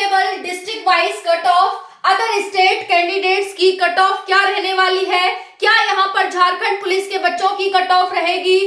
Constable district wise cut off, other state candidates की cut off क्या रहने वाली है, क्या यहाँ पर झारखंड पुलिस के बच्चों की कट ऑफ रहेगी,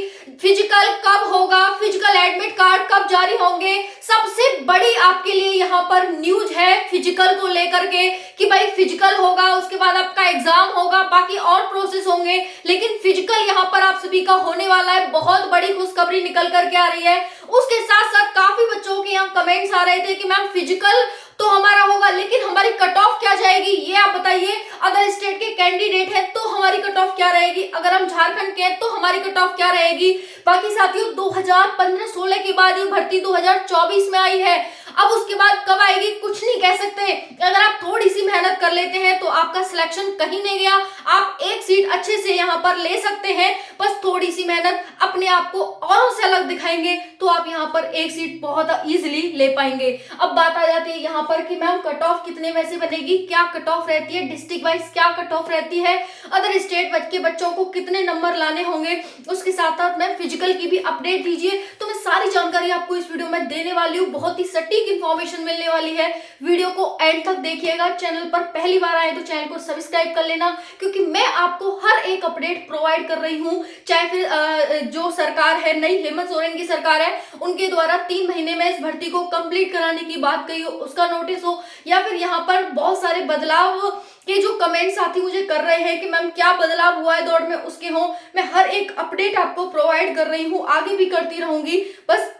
फिजिकल कब होगा, फिजिकल एडमिट कार्ड कब जारी होंगे। सबसे बड़ी आपके लिए यहाँ पर न्यूज है फिजिकल को लेकर के कि भाई फिजिकल होगा, उसके बाद आपका एग्जाम होगा, बाकी और प्रोसेस होंगे, लेकिन फिजिकल यहाँ पर आप सभी का होने वाला है। बहुत बड़ी खुशखबरी निकल करके आ रही है। उसके साथ साथ काफी बच्चों के यहाँ कमेंट्स आ रहे थे कि मैम फिजिकल तो हमारा होगा लेकिन हमारी कट ऑफ क्या जाएगी, ये आप बताइए। अगर स्टेट के कैंडिडेट है तो हमारी कट ऑफ क्या रहेगी, अगर हम झारखंड के हैं तो हमारी कट ऑफ क्या रहेगी। बाकी साथियों 2015-16 के बाद ये भर्ती 2024 में आई है, अब उसके बाद कब आएगी कुछ नहीं कह सकते। अगर आप थोड़ी सी मेहनत कर लेते हैं तो आपका सिलेक्शन कहीं नहीं गया, आप एक सीट अच्छे से यहाँ पर ले सकते हैं। बस थोड़ी सी मेहनत, अपने आप को औरों से अलग दिखाएंगे तो आप यहाँ पर एक सीट बहुत इजीली ले पाएंगे। अब बात आ जाती है यहाँ पर कि मैम कट ऑफ कितने में से बनेगी, क्या कट ऑफ रहती है, डिस्ट्रिक्ट वाइज क्या कट ऑफ रहती है, अदर स्टेट के बच्चों को कितने नंबर लाने होंगे, उसके साथ साथ मैम फिजिकल की भी अपडेट दीजिए। तो मैं सारी जानकारी आपको इस वीडियो में देने वाली हूँ, बहुत ही सटीक इंफॉर्मेशन मिलने वाली है। वीडियो को एंड तक देखिएगा। चैनल पर पहली बार आए तो चैनल को सब्सक्राइब कर लेना, क्योंकि मैं आपको हर एक अपडेट प्रोवाइड कर रही हूँ। चाहे फिर जो सरकार है, नई हेमंत सोरेन की सरकार है, उनके द्वारा 3 महीने में इस भर्ती को कंप्लीट कराने की बात कही हो, उसका नोटिस हो, या फिर यहाँ पर बहुत सारे बदलाव के जो कमेंट साथी मुझे कर रहे हैं कि मैम क्या बदलाव हुआ है दौड़ में, उसके हो मैं हर एक अपडेट आपको प्रोवाइड कर रही हूँ, आगे भी करती रहूंगी। बस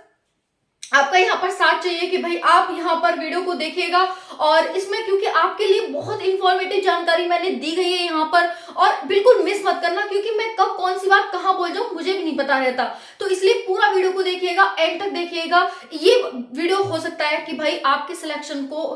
आपका यहाँ पर साथ चाहिए कि भाई आप यहाँ पर वीडियो को देखिएगा, और इसमें क्योंकि आपके लिए बहुत इंफॉर्मेटिव जानकारी मैंने दी गई है यहाँ पर, और बिल्कुल मिस मत करना, क्योंकि मैं कब कौन सी बात कहाँ बोल जाऊँ मुझे भी नहीं पता रहता। तो इसलिए पूरा वीडियो को देखिएगा, एंड तक देखिएगा। ये वीडियो हो सकता है कि भाई आपके सिलेक्शन को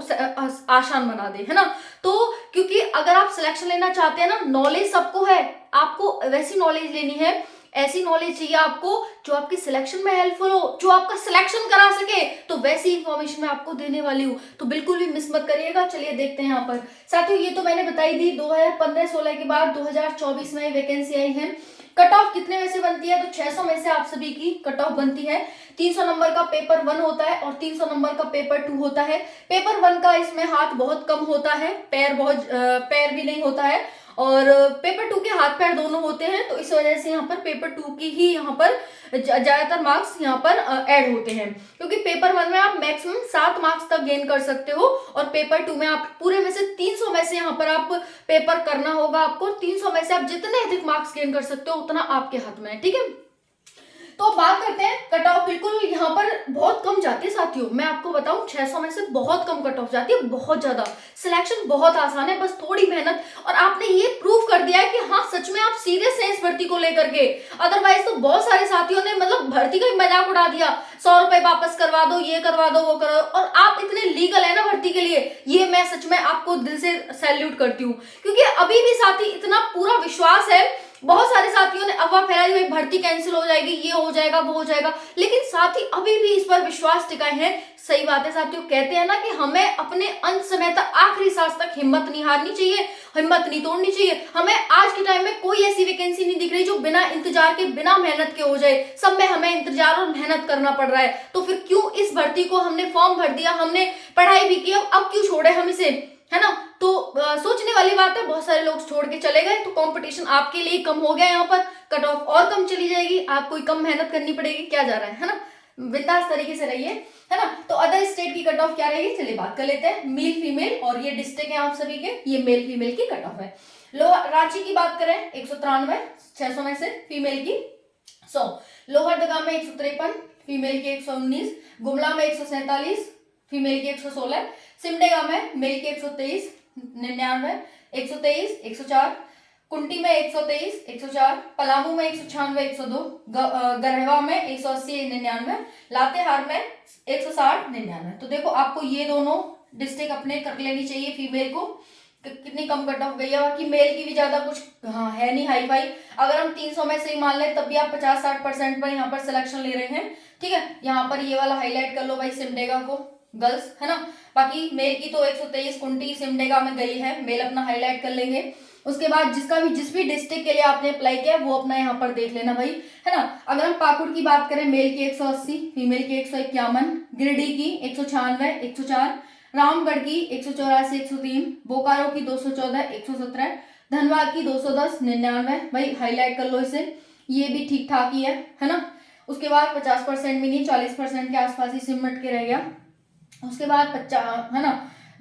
आसान बना दे, है ना। तो क्योंकि अगर आप सिलेक्शन लेना चाहते हैं ना, नॉलेज सबको है, आपको वैसी नॉलेज लेनी है, ऐसी नॉलेज चाहिए आपको जो आपके सिलेक्शन में हेल्पफुल हो, जो आपका सिलेक्शन करा सके। तो वैसी इंफॉर्मेशन मैं आपको देने वाली हूँ, तो बिल्कुल भी मिस मत करिएगा। चलिए देखते हैं यहाँ पर साथियों, ये तो मैंने बताई दी 2015-16 के बाद 2024 में वैकेंसी आई है। कट ऑफ कितने में से बनती है, तो 600 में से आप सभी की कट ऑफ बनती है। 300 नंबर का पेपर 1 होता है और 300 नंबर का पेपर 2 होता है। पेपर 1 का इसमें हाथ बहुत कम होता है, पैर भी नहीं होता है, और पेपर 2 के हाथ पैर दोनों होते हैं। तो इस वजह से यहाँ पर पेपर 2 की ही यहाँ पर ज्यादातर मार्क्स यहाँ पर ऐड होते हैं, क्योंकि पेपर 1 में आप मैक्सिमम 7 मार्क्स तक गेन कर सकते हो, और पेपर 2 में आप पूरे में से 300 में से यहाँ पर आप पेपर करना होगा आपको। 300 में से आप जितने अधिक मार्क्स गेन कर सकते हो उतना आपके हाथ में है, ठीक है। तो बात करते हैं कट ऑफ, बिल्कुल यहाँ पर बहुत कम जाती है साथियों, मैं आपको बताऊं 600 में से बहुत कम कट ऑफ जाती है, बहुत ज्यादा। सिलेक्शन बहुत आसान है, बस थोड़ी मेहनत, और आपने ये प्रूव कर दिया है कि हाँ सच में आप सीरियस हैं इस भर्ती को लेकर के। अदरवाइज तो बहुत सारे साथियों ने मतलब भर्ती का ही मजाक उड़ा दिया, 100 रुपए वापस करवा दो, ये करवा दो, वो करो, और आप इतने लीगल है ना भर्ती के लिए, ये मैं सच में आपको दिल से सैल्यूट करती हूँ। क्योंकि अभी भी साथी इतना पूरा विश्वास है, बहुत सारे साथियों ने अफवाह फैलाई भाई भर्ती कैंसिल हो जाएगी, ये हो जाएगा, वो हो जाएगा, लेकिन साथी अभी भी इस पर विश्वास टिकाए हैं। सही बात है साथियों, कहते हैं ना कि हमें अपने अंत समय तक, आखिरी सांस तक हिम्मत नहीं हारनी चाहिए, हिम्मत नहीं तोड़नी चाहिए। हमें आज के टाइम में कोई ऐसी वैकेंसी नहीं दिख रही जो बिना इंतजार के, बिना मेहनत के हो जाए। सब में हमें इंतजार और मेहनत करना पड़ रहा है। तो फिर क्यों इस भर्ती को हमने फॉर्म भर दिया, हमने पढ़ाई भी की, अब क्यों छोड़े हम इसे, है ना। तो सोचने वाली बात है, बहुत सारे लोग छोड़ के चले गए, तो कंपटीशन आपके लिए कम हो गया, यहाँ पर कट ऑफ और कम चली जाएगी, आपको कम मेहनत करनी पड़ेगी, क्या जा रहा है ना। बिंदास तरीके से रहिए, है ना। तो अदर स्टेट की कट ऑफ क्या रहेगी, चलिए बात कर लेते हैं। मेल फीमेल, और ये डिस्ट्रिक्ट है आप सभी के, ये मेल फीमेल की कट ऑफ है। रांची की बात करें 193, 600 में से फीमेल की 100। लोहरदगा में 153, फीमेल की 119। गुमला में 147, फीमेल की 116। सिमडेगा में मेल की 123, 99, 123, 104। कुंटी में 123, 104। पलामू में 196, 102। गढ़वा में 180, 99। लातेहार में 160, 99। तो देखो आपको ये दोनों डिस्ट्रिक्ट अपने कर लेनी चाहिए फीमेल को। कितनी कम कट ऑफ गई है, बाकी मेल की भी ज्यादा कुछ है नहीं हाई फाई। अगर हम 300 में से ही मान लें तब भी आप 50-60% पर यहाँ पर सिलेक्शन ले रहे हैं, ठीक है। यहाँ पर ये वाला हाईलाइट कर लो भाई, सिमडेगा को गर्ल्स, है ना। बाकी मेल की तो 123 कुंटी सिमडेगा में गई है, मेल अपना हाईलाइट कर लेंगे। उसके बाद जिस भी डिस्ट्रिक्ट के लिए आपने अप्लाई किया वो अपना यहाँ पर देख लेना भाई, है ना। अगर हम पाकुड़ की बात करें, मेल की 180, फीमेल की 151। गिरिडीह की 196, 104। रामगढ़ की 184 103, बोकारो की 214 117, धनबाद की 210 99। भाई हाईलाइट कर लो इसे, ये भी ठीक ठाक ही है ना। उसके बाद 50% भी नहीं, 40% के आसपास ही सिमट के रह गया। उसके बाद 50 है ना,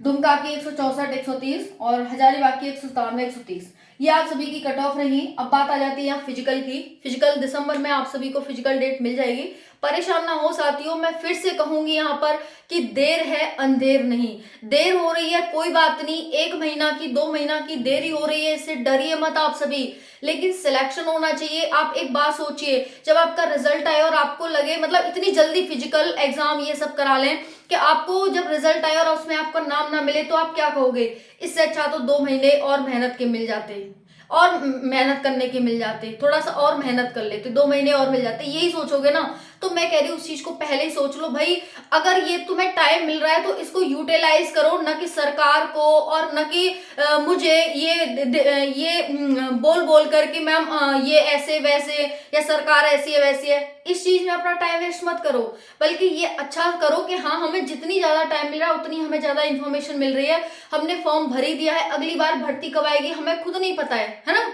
दुमका की 164 130 और हजारीबाग की 197 130। ये आप सभी की कट ऑफ रही। अब बात आ जाती है यहाँ फिजिकल की। फिजिकल दिसंबर में आप सभी को फिजिकल डेट मिल जाएगी। परेशान ना हो साथियों, मैं फिर से कहूंगी यहाँ पर कि देर है अंधेर नहीं। देर हो रही है कोई बात नहीं, 1 महीना की 2 महीना की देरी हो रही है, इससे डरिए मत आप सभी, लेकिन सिलेक्शन होना चाहिए। आप एक बात सोचिए, जब आपका रिजल्ट आए और आपको लगे मतलब इतनी जल्दी फिजिकल एग्जाम ये सब करा लें कि आपको जब रिजल्ट आए और उसमें आपका नाम ना मिले तो आप क्या कहोगे? इससे अच्छा तो 2 महीने और मेहनत के मिल जाते, और मेहनत करने के मिल जाते, थोड़ा सा और मेहनत कर लेते, 2 महीने और मिल जाते, यही सोचोगे ना। तो मैं कह रही हूँ उस चीज को पहले ही सोच लो भाई। अगर ये तुम्हें टाइम मिल रहा है तो इसको यूटिलाइज करो, न कि सरकार को और न कि मुझे ये बोल बोल कर कि मैम ये ऐसे वैसे या सरकार ऐसी है वैसी है, इस चीज में अपना टाइम वेस्ट मत करो। बल्कि ये अच्छा करो कि हाँ हमें जितनी ज्यादा टाइम मिल रहा है उतनी हमें ज्यादा इन्फॉर्मेशन मिल रही है। हमने फॉर्म भर ही दिया है, अगली बार भर्ती कब आएगी हमें खुद नहीं पता है ना।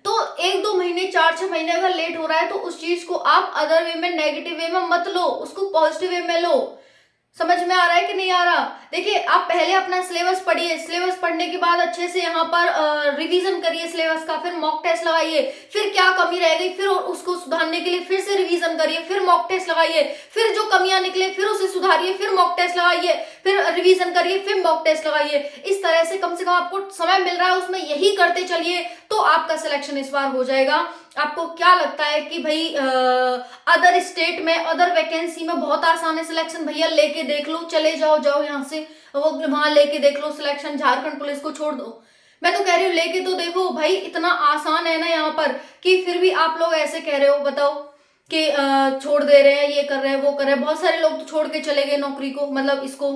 तो 1-2 महीने 4-6 महीने अगर लेट हो रहा है तो उस चीज को आप अदर वे में, नेगेटिव वे में मत लो, उसको पॉजिटिव वे में लो। समझ में आ रहा है कि नहीं आ रहा? देखिए आप पहले अपना सिलेबस पढ़िए, सिलेबस पढ़ने के बाद अच्छे से यहाँ पर रिवीजन करिए सिलेबस का, फिर मॉक टेस्ट लगाइए, फिर क्या कमी रह गई फिर उसको सुधारने के लिए फिर से रिवीजन करिए, फिर मॉक टेस्ट लगाइए, फिर जो कमियां निकले फिर उसे सुधारिए, फिर मॉक टेस्ट लगाइए, फिर रिवीजन करिए, फिर मॉक टेस्ट लगाइए। इस तरह से कम आपको समय मिल रहा है उसमें यही करते चलिए तो आपका सिलेक्शन इस बार हो जाएगा। आपको क्या लगता है कि भाई अदर स्टेट में, अदर वैकेंसी में बहुत आसान है सिलेक्शन? भैया लेके देख लो, चले जाओ यहाँ से वो वहां लेके देख लो सिलेक्शन, झारखंड पुलिस को छोड़ दो। मैं तो कह रही हूँ लेके तो देखो भाई, इतना आसान है ना यहाँ पर कि फिर भी आप लोग ऐसे कह रहे हो। बताओ कि छोड़ दे रहे हैं, ये कर रहे हैं वो कर रहे हैं। बहुत सारे लोग तो छोड़ के चले गए नौकरी को, मतलब इसको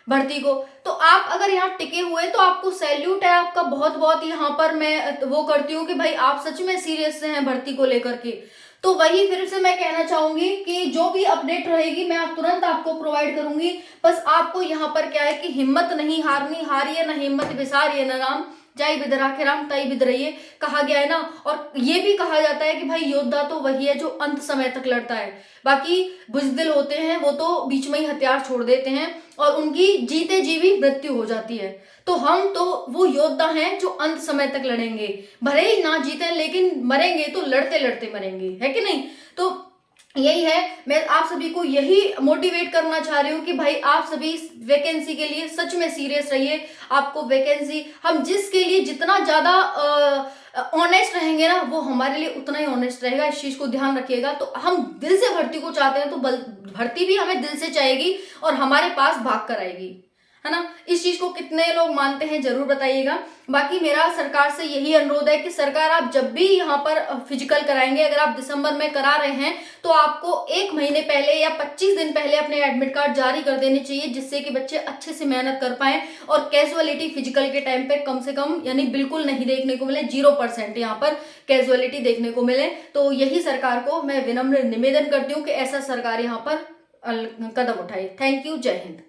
भर्ती को। तो आप अगर यहाँ टिके हुए तो आपको सैल्यूट है आपका, बहुत बहुत यहाँ पर मैं वो करती हूँ कि भाई आप सच में सीरियस से हैं भर्ती को लेकर के। तो वही फिर से मैं कहना चाहूंगी कि जो भी अपडेट रहेगी मैं तुरंत आपको प्रोवाइड करूंगी। बस आपको यहाँ पर क्या है कि हिम्मत नहीं हारनी, हारिए ना हिम्मत बिसारिए ना राम, जाई बिद राखे राम ताई बिद रहिए, कहा गया है ना। और ये भी कहा जाता है कि भाई योद्धा तो वही है जो अंत समय तक लड़ता है, बाकी बुजदिल होते हैं वो तो बीच में ही हथियार छोड़ देते हैं और उनकी जीते जी भी मृत्यु हो जाती है। तो हम तो वो योद्धा हैं जो अंत समय तक लड़ेंगे, भले ही ना जीते लेकिन मरेंगे तो लड़ते लड़ते मरेंगे, है कि नहीं? तो यही है, मैं आप सभी को यही मोटिवेट करना चाह रही हूँ कि भाई आप सभी वैकेंसी के लिए सच में सीरियस रहिए। आपको वैकेंसी, हम जिसके लिए जितना ज्यादा ऑनेस्ट रहेंगे ना वो हमारे लिए उतना ही ऑनेस्ट रहेगा, इस चीज को ध्यान रखिएगा। तो हम दिल से भर्ती को चाहते हैं तो भर्ती भी हमें दिल से चाहेगी और हमारे पास भाग कर आएगी, है ना। इस चीज को कितने लोग मानते हैं जरूर बताइएगा। बाकी मेरा सरकार से यही अनुरोध है कि सरकार आप जब भी यहाँ पर फिजिकल कराएंगे, अगर आप दिसंबर में करा रहे हैं तो आपको 1 महीने पहले या 25 दिन पहले अपने एडमिट कार्ड जारी कर देने चाहिए, जिससे कि बच्चे अच्छे से मेहनत कर पाए और कैजुअलिटी फिजिकल के टाइम पे कम से कम यानी बिल्कुल नहीं देखने को मिले, 0% यहाँ पर कैजुअलिटी देखने को मिले। तो यही सरकार को मैं विनम्र निवेदन करती हूँ कि ऐसा सरकार यहाँ पर कदम उठाए। थैंक यू, जय हिंद।